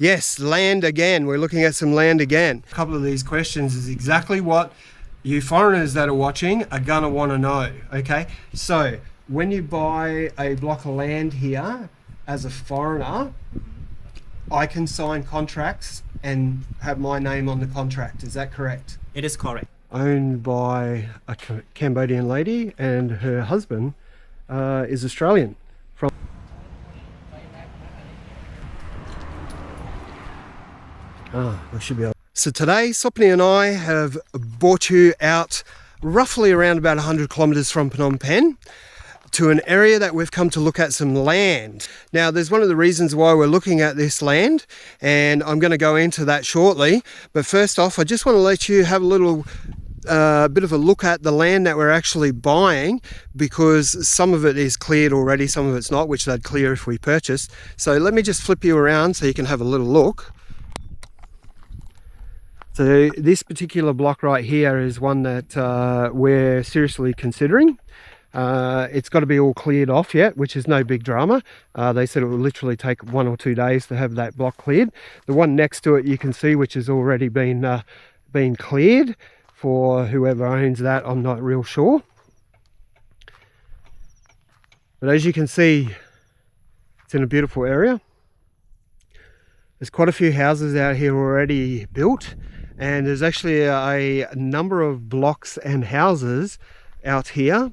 Yes, land again. We're looking at some land again. A couple of these questions is exactly what you foreigners that are watching are gonna want to know. Okay, so when you buy a block of land here as a foreigner, I can sign contracts and have my name on the contract. Is that correct? It is correct. Owned by a Cambodian lady, and her husband is Australian. We should be able. So today, Sopni and I have brought you out roughly around about 100 kilometres from Phnom Penh to an area that we've come to look at some land. Now, there's one of the reasons why we're looking at this land, and I'm going to go into that shortly. But first off, I just want to let you have a little bit of a look at the land that we're actually buying, because some of it is cleared already, some of it's not, which they'd clear if we purchased. So let me just flip you around so you can have a little look. So this particular block right here is one that we're seriously considering. It's got to be all cleared off yet, which is no big drama. They said it will literally take 1 or 2 days to have that block cleared. The one next to it you can see, which has already been cleared. For whoever owns that, I'm not real sure. But as you can see, it's in a beautiful area. There's quite a few houses out here already built, and there's actually a number of blocks and houses out here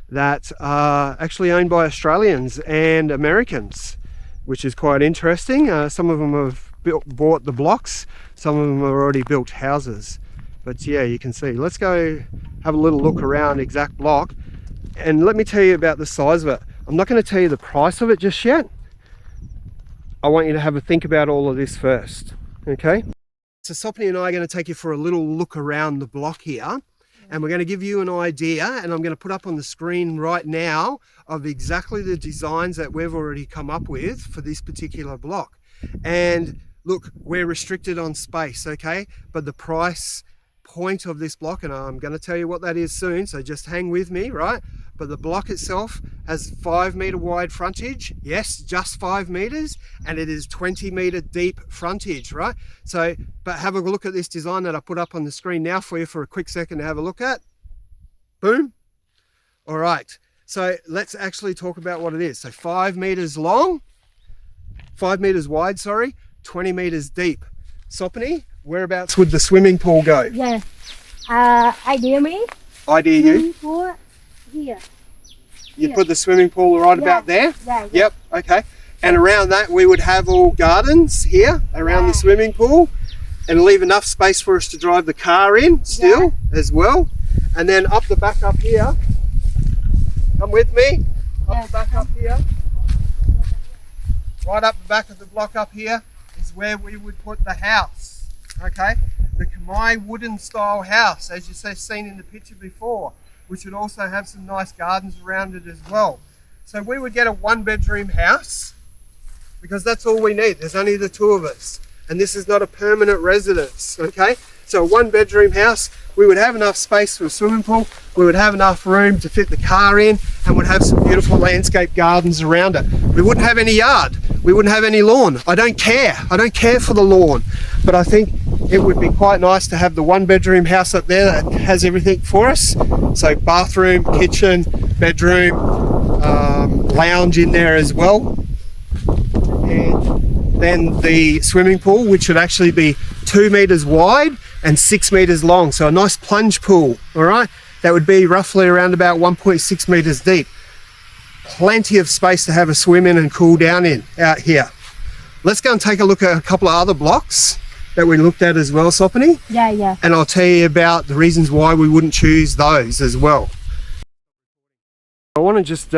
that are actually owned by Australians and Americans, which is quite interesting. Some of them have bought the blocks, some of them have already built houses. But yeah, you can see. Let's go have a little look around exact block, and let me tell you about the size of it. I'm not going to tell you the price of it just yet. I want you to have a think about all of this first, okay? So Sopni and I are going to take you for a little look around the block here, and we're going to give you an idea, and I'm going to put up on the screen right now of exactly the designs that we've already come up with for this particular block. And look, we're restricted on space, okay? But the price point of this block, and I'm going to tell you what that is soon, so just hang with me, right? But the block itself has 5 metre wide frontage, yes, just 5 metres, and it is 20 metre deep frontage, right? So, but have a look at this design that I put up on the screen now for you for a quick second to have a look at. Boom. All right, so let's actually talk about what it is. So 5 metres long, 5 metres wide, sorry, 20 metres deep. Sopni, whereabouts would the swimming pool go? Yeah. Idea me? Idea you? Pool here. You put the swimming pool right about there? Yeah. Yep, okay. And around that we would have all gardens here around the swimming pool, and leave enough space for us to drive the car in still as well. And then up the back up here, come with me, up the back up here, right up the back of the block up here is where we would put the house, okay? The Khmer wooden style house, as you've seen in the picture before, which would also have some nice gardens around it as well. So we would get a 1-bedroom house, because that's all we need. There's only the 2 of us, and this is not a permanent residence, okay? So a 1-bedroom house, we would have enough space for a swimming pool, we would have enough room to fit the car in, and would have some beautiful landscape gardens around it. We wouldn't have any yard, we wouldn't have any lawn. I don't care for the lawn, but I think it would be quite nice to have the 1-bedroom house up there that has everything for us. So bathroom, kitchen, bedroom, lounge in there as well. And then the swimming pool, which would actually be 2 metres wide and 6 metres long. So a nice plunge pool, all right? That would be roughly around about 1.6 metres deep. Plenty of space to have a swim in and cool down in out here. Let's go and take a look at a couple of other blocks that we looked at as well, Sopni. Yeah. And I'll tell you about the reasons why we wouldn't choose those as well. I want to just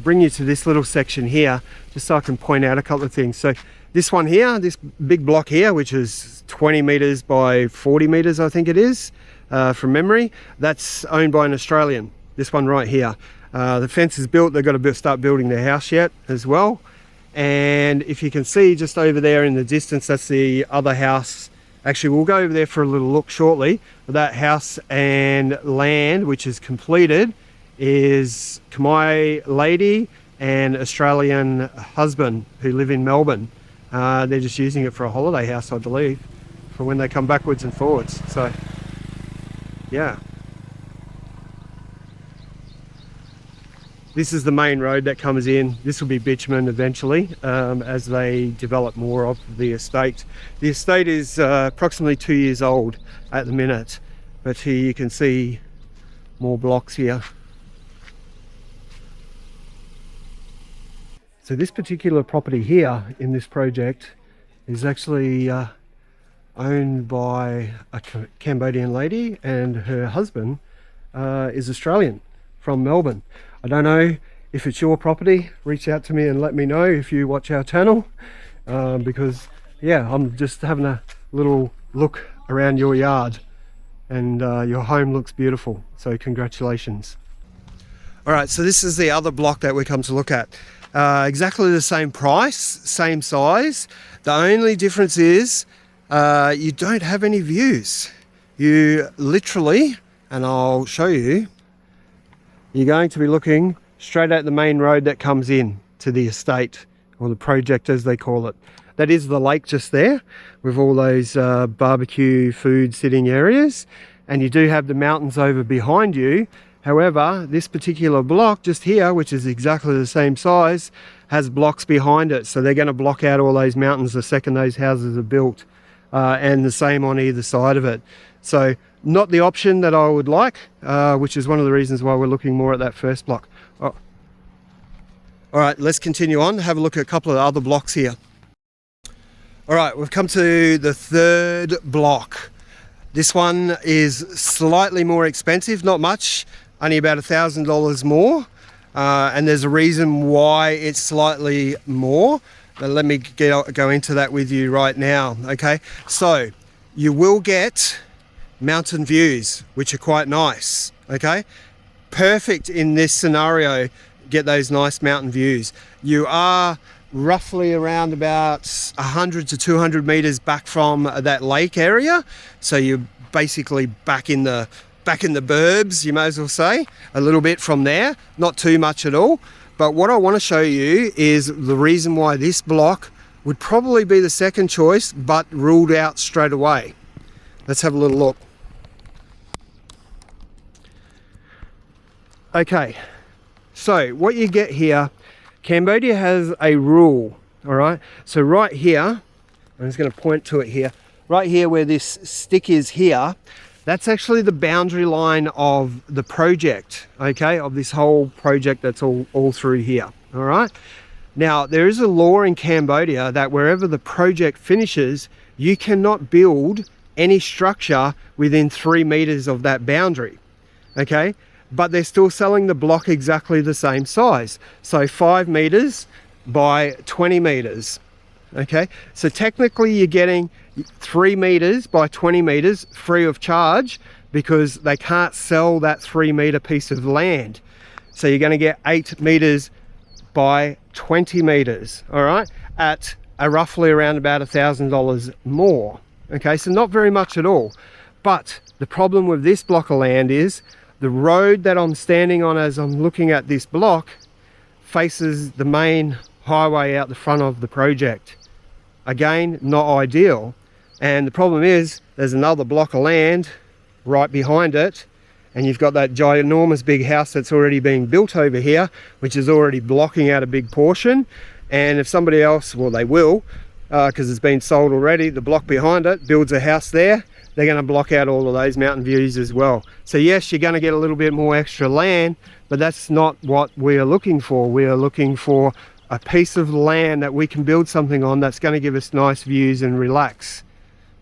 bring you to this little section here, just so I can point out a couple of things. So this one here, this big block here, which is 20 metres by 40 metres, I think it is, from memory, that's owned by an Australian, this one right here. The fence is built, they've got to start building their house yet as well. And if you can see just over there in the distance, that's the other house. Actually, we'll go over there for a little look shortly. That house and land, which is completed, is Khmer lady and Australian husband who live in Melbourne. They're just using it for a holiday house, I believe, for when they come backwards and forwards. So, yeah. This is the main road that comes in. This will be bitumen eventually, as they develop more of the estate. The estate is approximately 2 years old at the minute, but here you can see more blocks here. So this particular property here in this project is actually owned by a Cambodian lady, and her husband is Australian from Melbourne. I don't know if it's your property. Reach out to me and let me know if you watch our channel, because yeah, I'm just having a little look around your yard, and your home looks beautiful, so congratulations. All right, so this is the other block that we come to look at. Exactly the same price, same size. The only difference is you don't have any views. You literally, and I'll show you, you're going to be looking straight at the main road that comes in to the estate, or the project as they call it. That is the lake just there, with all those barbecue food sitting areas, and you do have the mountains over behind you. However, this particular block just here, which is exactly the same size, has blocks behind it, so they're going to block out all those mountains the second those houses are built, and the same on either side of it. So not the option that I would like, which is one of the reasons why we're looking more at that first block. Oh. All right, let's continue on, have a look at a couple of other blocks here. All right, we've come to the third block. This one is slightly more expensive, not much, only about $1,000 more, and there's a reason why it's slightly more, but let me go into that with you right now. Okay, so you will get mountain views, which are quite nice. Okay, perfect in this scenario, get those nice mountain views. You are roughly around about 100 to 200 meters back from that lake area, so you're basically back in the burbs, you may as well say, a little bit from there, not too much at all. But what I want to show you is the reason why this block would probably be the second choice, but ruled out straight away. Let's have a little look. Okay, so what you get here, Cambodia has a rule, all right? So right here, I'm just going to point to it here, right here where this stick is here, that's actually the boundary line of the project, okay, of this whole project that's all through here, all right? Now, there is a law in Cambodia that wherever the project finishes, you cannot build any structure within 3 meters of that boundary, okay? But they're still selling the block exactly the same size. So 5 meters by 20 meters, okay? So technically you're getting 3 meters by 20 meters free of charge, because they can't sell that 3 meter piece of land. So you're gonna get 8 meters by 20 meters, all right? At a roughly around about $1,000 more, okay? So not very much at all. But the problem with this block of land is the road that I'm standing on as I'm looking at this block faces the main highway out the front of the project. Again, not ideal. And the problem is there's another block of land right behind it, and you've got that ginormous big house that's already being built over here, which is already blocking out a big portion. And if somebody else, well, they will, because it's been sold already, the block behind it builds a house there, they're going to block out all of those mountain views as well. So yes, you're going to get a little bit more extra land, but that's not what we are looking for. We are looking for a piece of land that we can build something on that's going to give us nice views and relax.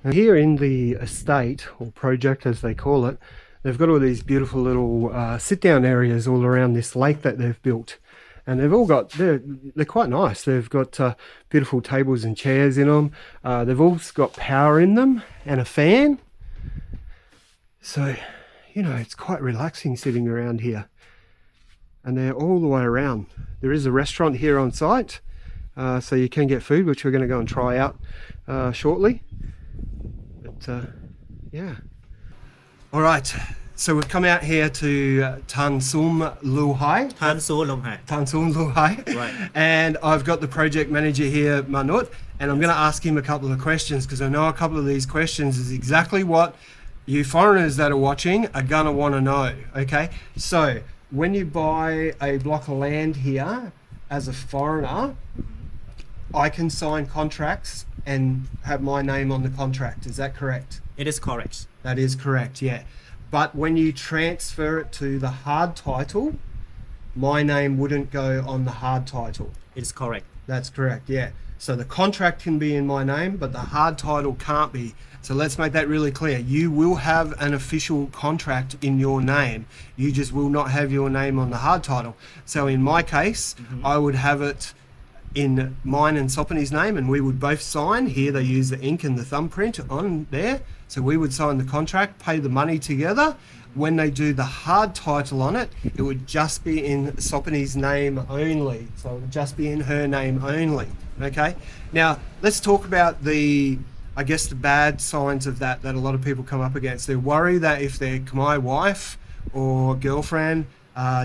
Now here in the estate, or project as they call it, they've got all these beautiful little sit-down areas all around this lake that they've built. And they've all got, they're quite nice. They've got beautiful tables and chairs in them. They've also got power in them and a fan. So, you know, it's quite relaxing sitting around here. And they're all the way around. There is a restaurant here on site, so you can get food, which we're going to go and try out shortly. But yeah. All right. So we've come out here to Tan Sum Lu Hai. Tan Su Lung Hai. Tan Sum Lu Hai. Right. And I've got the project manager here, Manut, and I'm going to ask him a couple of questions because I know a couple of these questions is exactly what you foreigners that are watching are going to want to know. Okay, so when you buy a block of land here as a foreigner, I can sign contracts and have my name on the contract. Is that correct? It is correct. That is correct, yeah. But when you transfer it to the hard title, my name wouldn't go on the hard title. It is correct. That's correct, yeah. So the contract can be in my name, but the hard title can't be. So let's make that really clear. You will have an official contract in your name. You just will not have your name on the hard title. So in my case, I would have it in mine and Sopani's name, and we would both sign. Here they use the ink and the thumbprint on there. So we would sign the contract, pay the money together. When they do the hard title on it, it would just be in Sopani's name only. So it would just be in her name only. Okay. Now let's talk about the bad signs of that a lot of people come up against. They worry that if their Khmer wife or girlfriend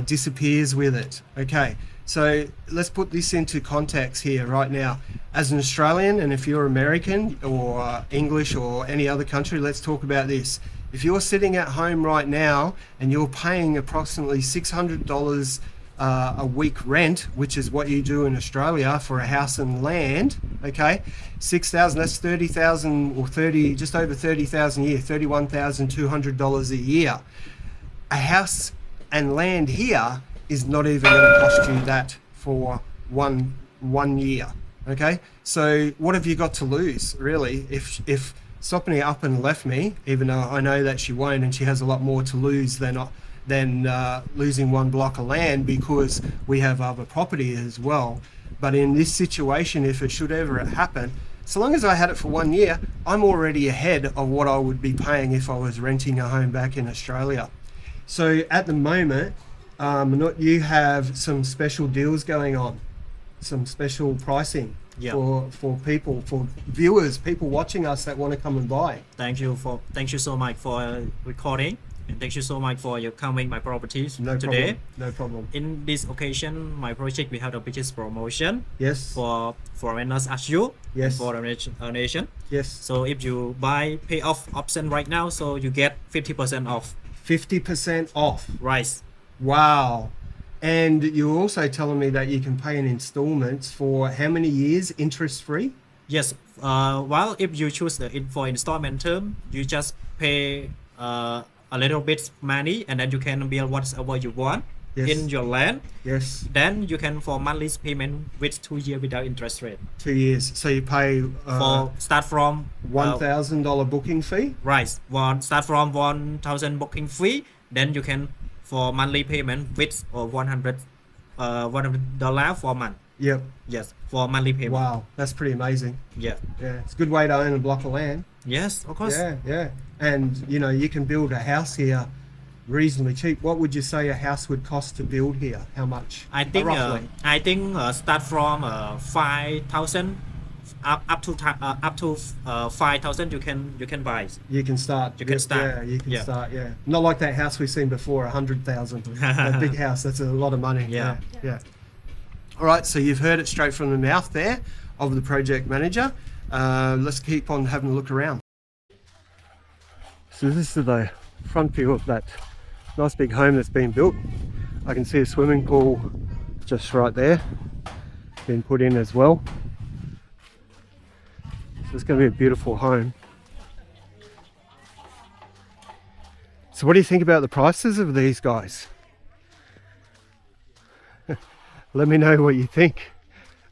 disappears with it. Okay. So let's put this into context here right now. As an Australian, and if you're American or English or any other country, let's talk about this. If you're sitting at home right now and you're paying approximately $600 a week rent, which is what you do in Australia for a house and land, okay, 6,000, that's 30,000 or 30, just over 30,000 a year, $31,200 a year. A house and land here is not even going to cost you that for one year. Okay, so what have you got to lose, really? If Sopani up and left me, even though I know that she won't, and she has a lot more to lose than losing one block of land, because we have other property as well. But in this situation, if it should ever happen, so long as I had it for 1 year, I'm already ahead of what I would be paying if I was renting a home back in Australia. So at the moment, you have some special deals going on, some special pricing for people, for viewers, people watching us that want to come and buy. Thank you so much for recording, and thank you so much for your coming my properties today. No problem. In this occasion, my project we have the biggest promotion. Yes. For foreigners as you. Yes. For a nation. Yes. So if you buy pay off option right now, so you get 50% off. 50% off. Right. Wow. And you're also telling me that you can pay in installments for how many years, interest free? Yes. Well, if you choose for installment term, you just pay a little bit money, and then you can build whatever you want in your land. Yes. Then you can for monthly payment with 2 years without interest rate. 2 years. So you pay for start from $1,000 booking fee. Right. Start from 1,000 booking fee. Then you can for monthly payment with $100 for a month. Yep. Yes, for monthly payment. Wow, that's pretty amazing. Yeah. Yeah, it's a good way to own a block of land. Yes, of course. Yeah. And you can build a house here reasonably cheap. What would you say a house would cost to build here? How much? I think roughly? Start from 5,000 up to 5,000 you can buy. You can start. You can start. Yeah, you can start. Yeah. Not like that house we've seen before, 100,000. That big house. That's a lot of money. Yeah. All right. So you've heard it straight from the mouth there of the project manager. Let's keep on having a look around. So this is the front view of that nice big home that's been built. I can see a swimming pool just right there, been put in as well. So it's going to be a beautiful home. So what do you think about the prices of these guys? Let me know what you think.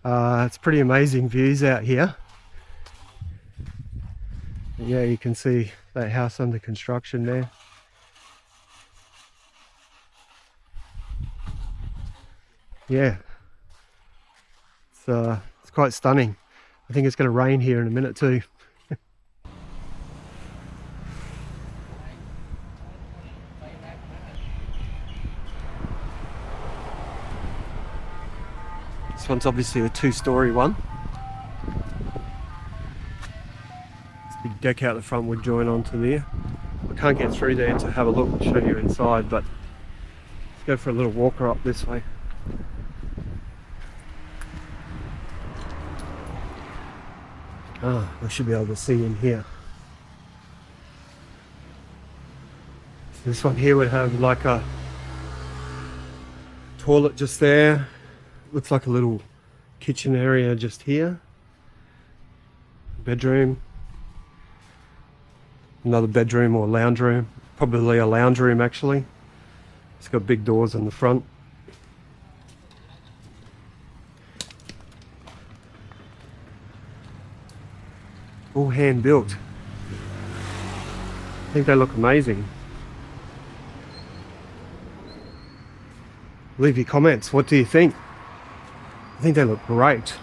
It's pretty amazing views out here. Yeah, you can see that house under construction there. Yeah, it's quite stunning. I think it's going to rain here in a minute too. This one's obviously a two-story one. This big deck out the front would join onto there. I can't get through there to have a look and show you inside, but let's go for a little walker up this way. I should be able to see in here. This one here would have like a toilet just there. Looks like a little kitchen area just here. Bedroom. Another bedroom or lounge room. Probably a lounge room actually. It's got big doors in the front. All hand built. I think they look amazing. Leave your comments. What do you think? I think they look great.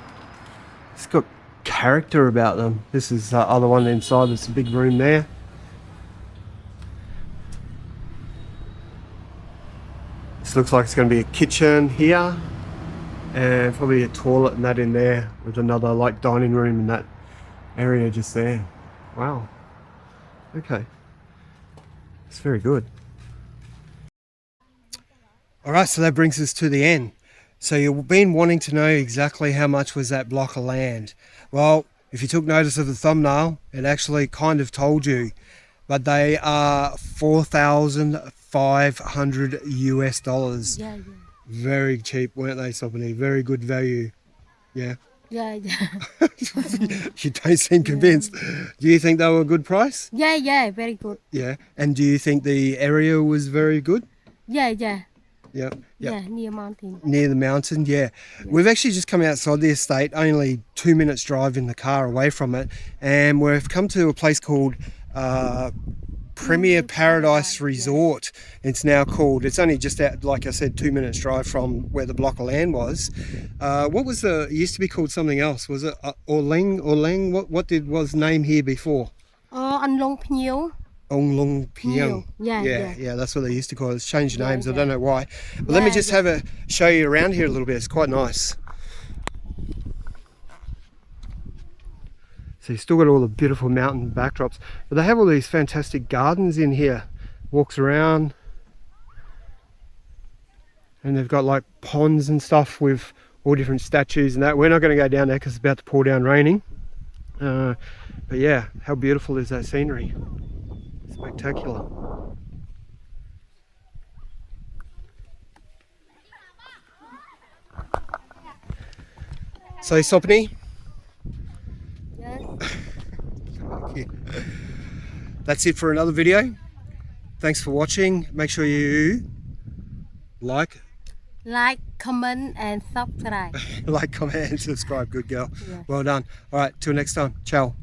It's got character about them. This is the other one inside. There's a big room there. This looks like it's going to be a kitchen here, and probably a toilet and that in there, with another like dining room in that area just there. Wow. Okay. It's very good. Alright, so that brings us to the end. So you've been wanting to know exactly how much was that block of land. Well, if you took notice of the thumbnail, it actually kind of told you. But they are $4,500 US. Yeah, yeah. Very cheap, weren't they, Sopani? Very good value. Yeah. Yeah, yeah. You don't seem convinced. Do you think they were a good price? Yeah, yeah, very good. Yeah. And do you think the area was very good? Yeah, yeah. Yeah. Yeah, near mountain. Near the mountain, yeah. We've actually just come outside the estate, only 2 minutes drive in the car away from it, and we've come to a place called Premier Paradise Resort. It's now called. It's only just out, like I said, 2 minutes drive from where the block of land was. What was it used to be called something else? Was it Orleng? What was name here before? An Long Pnew. Ong Long Piang. Yeah, That's what they used to call it. It's changed names. Yeah. I don't know why. But let me just show you around here a little bit. It's quite nice. So you've still got all the beautiful mountain backdrops, but they have all these fantastic gardens in here. Walks around, and they've got like ponds and stuff with all different statues and that. We're not going to go down there because it's about to pour down raining. But yeah, how beautiful is that scenery? Spectacular. So Sopani, Yes. that's it for another video. Thanks for watching. Make sure you like, Comment, and subscribe. comment, and subscribe. Good girl. Yeah. Well done. All right, till next time. Ciao.